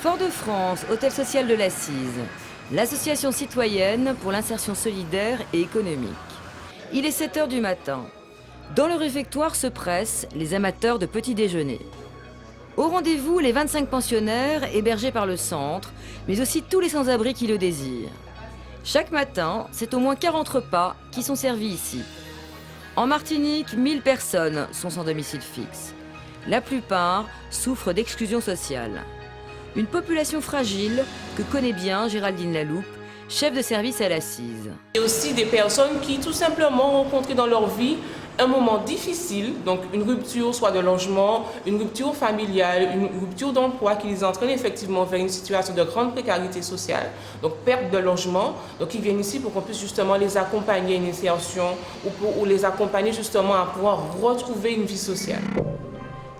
Fort-de-France, hôtel social de l'Assise, l'association citoyenne pour l'insertion solidaire et économique. Il est 7 h du matin. Dans le réfectoire se pressent les amateurs de petit déjeuner. Au rendez-vous, les 25 pensionnaires hébergés par le centre, mais aussi tous les sans-abri qui le désirent. Chaque matin, c'est au moins 40 repas qui sont servis ici. En Martinique, 1000 personnes sont sans domicile fixe. La plupart souffrent d'exclusion sociale. Une population fragile que connaît bien Géraldine Laloupe, chef de service à l'Assise. Il y a aussi des personnes qui tout simplement ont rencontré dans leur vie un moment difficile, donc une rupture soit de logement, une rupture familiale, une rupture d'emploi qui les entraîne effectivement vers une situation de grande précarité sociale, donc perte de logement. Donc ils viennent ici pour qu'on puisse justement les accompagner à une insertion ou les accompagner justement à pouvoir retrouver une vie sociale.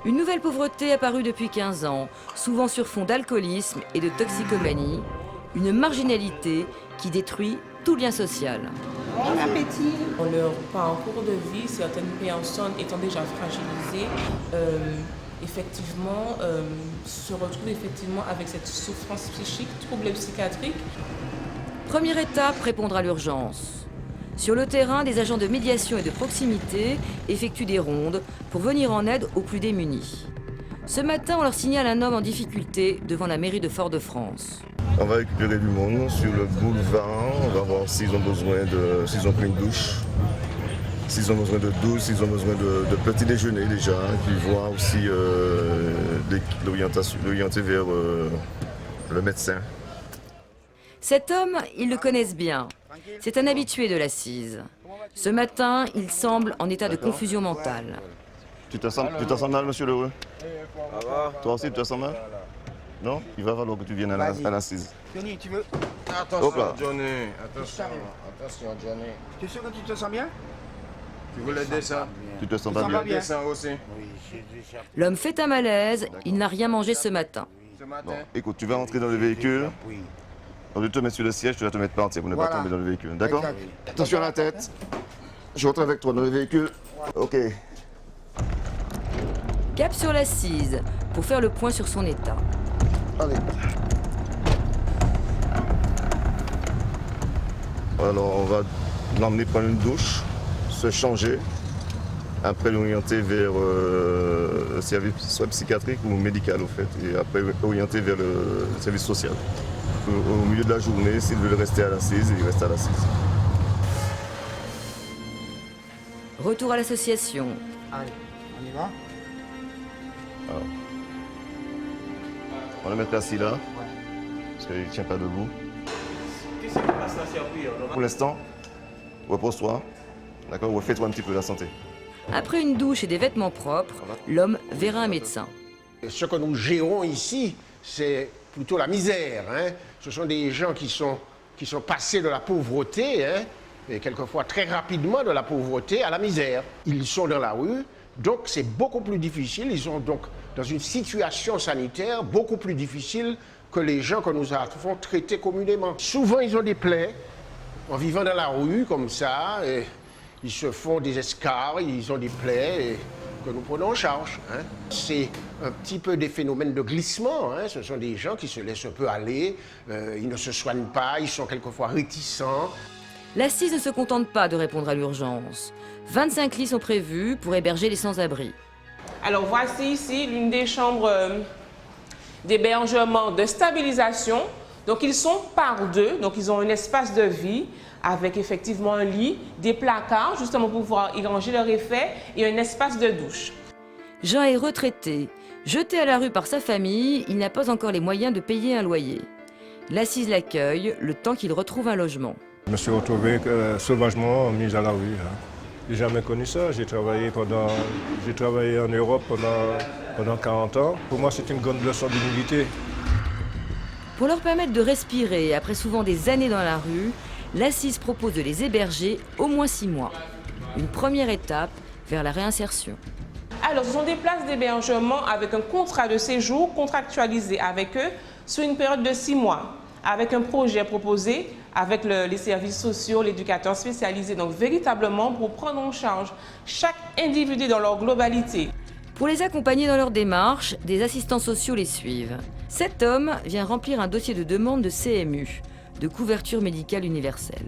Une nouvelle pauvreté apparue depuis 15 ans, souvent sur fond d'alcoolisme et de toxicomanie. Une marginalité qui détruit tout lien social. Bon appétit. Dans leur parcours de vie, certaines personnes étant déjà fragilisées, se retrouvent effectivement avec cette souffrance psychique, troubles psychiatriques. Première étape, répondre à l'urgence. Sur le terrain, des agents de médiation et de proximité effectuent des rondes pour venir en aide aux plus démunis. Ce matin, on leur signale un homme en difficulté devant la mairie de Fort-de-France. On va récupérer du monde sur le boulevard, on va voir s'ils ont pris une douche, s'ils ont besoin de douche, s'ils ont besoin de petit déjeuner déjà, puis voir aussi l'orienter vers le médecin. Cet homme, ils le connaissent bien. C'est un habitué de l'Assise. Ce matin, il semble en état de confusion mentale. Tu te sens mal, monsieur Leroux? Ça va? Toi aussi, tu te sens mal? Non? Il va falloir que tu viennes à l'Assise. Johnny, tu veux? Attention, Johnny. Attention, Johnny. Tu es sûr que tu te sens bien? Tu veux l'aider, ça? Tu te sens pas bien? Descends aussi. L'homme fait un malaise, il n'a rien mangé ce matin. Bon, écoute, tu vas entrer dans le véhicule. Au lieu de te mettre sur le siège, tu vas te mettre par terre pour ne pas tomber dans le véhicule. D'accord? Attention à la tête. Je rentre avec toi dans le véhicule. Ok. Cap sur l'Assise pour faire le point sur son état. Allez. Alors, on va l'emmener prendre une douche, se changer, après l'orienter vers le service soit psychiatrique ou médical, au fait, et après orienter vers le service social. Au milieu de la journée, s'ils veulent rester à l'Assise, ils restent à l'Assise. Retour à l'association. Allez, on y va? Alors, on va le mettre assis là, parce qu'il ne tient pas debout. Qu'est-ce qui passe là, servir? Pour l'instant, repose-toi, d'accord, refais-toi un petit peu la santé. Après une douche et des vêtements propres, l'homme verra un médecin. Ce que nous gérons ici, c'est plutôt la misère. Hein. Ce sont des gens qui sont passés de la pauvreté, hein, et quelquefois très rapidement de la pauvreté à la misère. Ils sont dans la rue, donc c'est beaucoup plus difficile. Ils sont donc dans une situation sanitaire beaucoup plus difficile que les gens que nous avons traités communément. Souvent, ils ont des plaies en vivant dans la rue comme ça. Et ils se font des escarres, ils ont des plaies que nous prenons en charge. Hein. C'est un petit peu des phénomènes de glissement. Hein. Ce sont des gens qui se laissent un peu aller, ils ne se soignent pas, ils sont quelquefois réticents. L'Assise ne se contente pas de répondre à l'urgence. 25 lits sont prévus pour héberger les sans-abri. Alors voici ici l'une des chambres d'hébergement de stabilisation. Donc ils sont par deux, donc ils ont un espace de vie avec effectivement un lit, des placards justement pour pouvoir y ranger leurs effets et un espace de douche. Jean est retraité. Jeté à la rue par sa famille, il n'a pas encore les moyens de payer un loyer. L'Assise l'accueille le temps qu'il retrouve un logement. Je me suis retrouvé sauvagement mis à la rue. Hein. J'ai jamais connu ça. J'ai travaillé en Europe pendant 40 ans. Pour moi, c'est une grande leçon d'humilité. Pour leur permettre de respirer après souvent des années dans la rue, l'Assise propose de les héberger au moins 6 mois. Une première étape vers la réinsertion. Alors, ce sont des places d'hébergement avec un contrat de séjour contractualisé avec eux sur une période de 6 mois, avec un projet proposé avec les services sociaux, l'éducateur spécialisé, donc véritablement pour prendre en charge chaque individu dans leur globalité. Pour les accompagner dans leur démarche, des assistants sociaux les suivent. Cet homme vient remplir un dossier de demande de CMU, de couverture médicale universelle.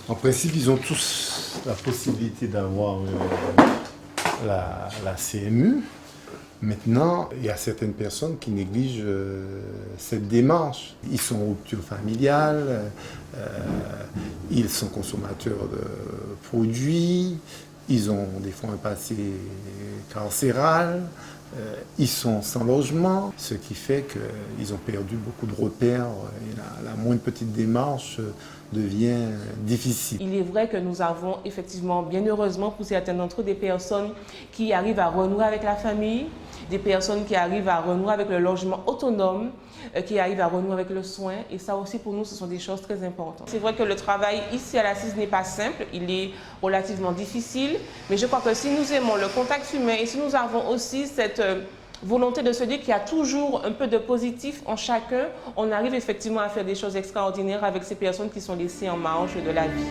En principe, ils ont tous la possibilité d'avoir la CMU. Maintenant, il y a certaines personnes qui négligent cette démarche. Ils sont en rupture familiale, ils sont consommateurs de produits, ils ont des fois un passé carcéral, ils sont sans logement, ce qui fait qu'ils ont perdu beaucoup de repères et la moindre petite démarche devient difficile. Il est vrai que nous avons effectivement, bien heureusement pour certains d'entre eux, des personnes qui arrivent à renouer avec la famille, des personnes qui arrivent à renouer avec le logement autonome, qui arrivent à renouer avec le soin. Et ça aussi, pour nous, ce sont des choses très importantes. C'est vrai que le travail ici à l'Assise n'est pas simple, il est relativement difficile, mais je crois que si nous aimons le contact humain et si nous avons aussi cette volonté de se dire qu'il y a toujours un peu de positif en chacun, on arrive effectivement à faire des choses extraordinaires avec ces personnes qui sont laissées en marge de la vie.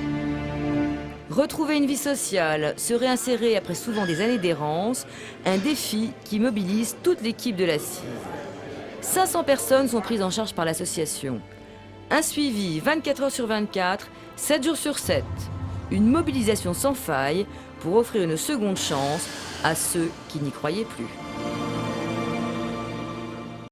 Retrouver une vie sociale, se réinsérer après souvent des années d'errance, un défi qui mobilise toute l'équipe de l'Assise. 500 personnes sont prises en charge par l'association. Un suivi 24 heures sur 24, 7 jours sur 7. Une mobilisation sans faille pour offrir une seconde chance à ceux qui n'y croyaient plus.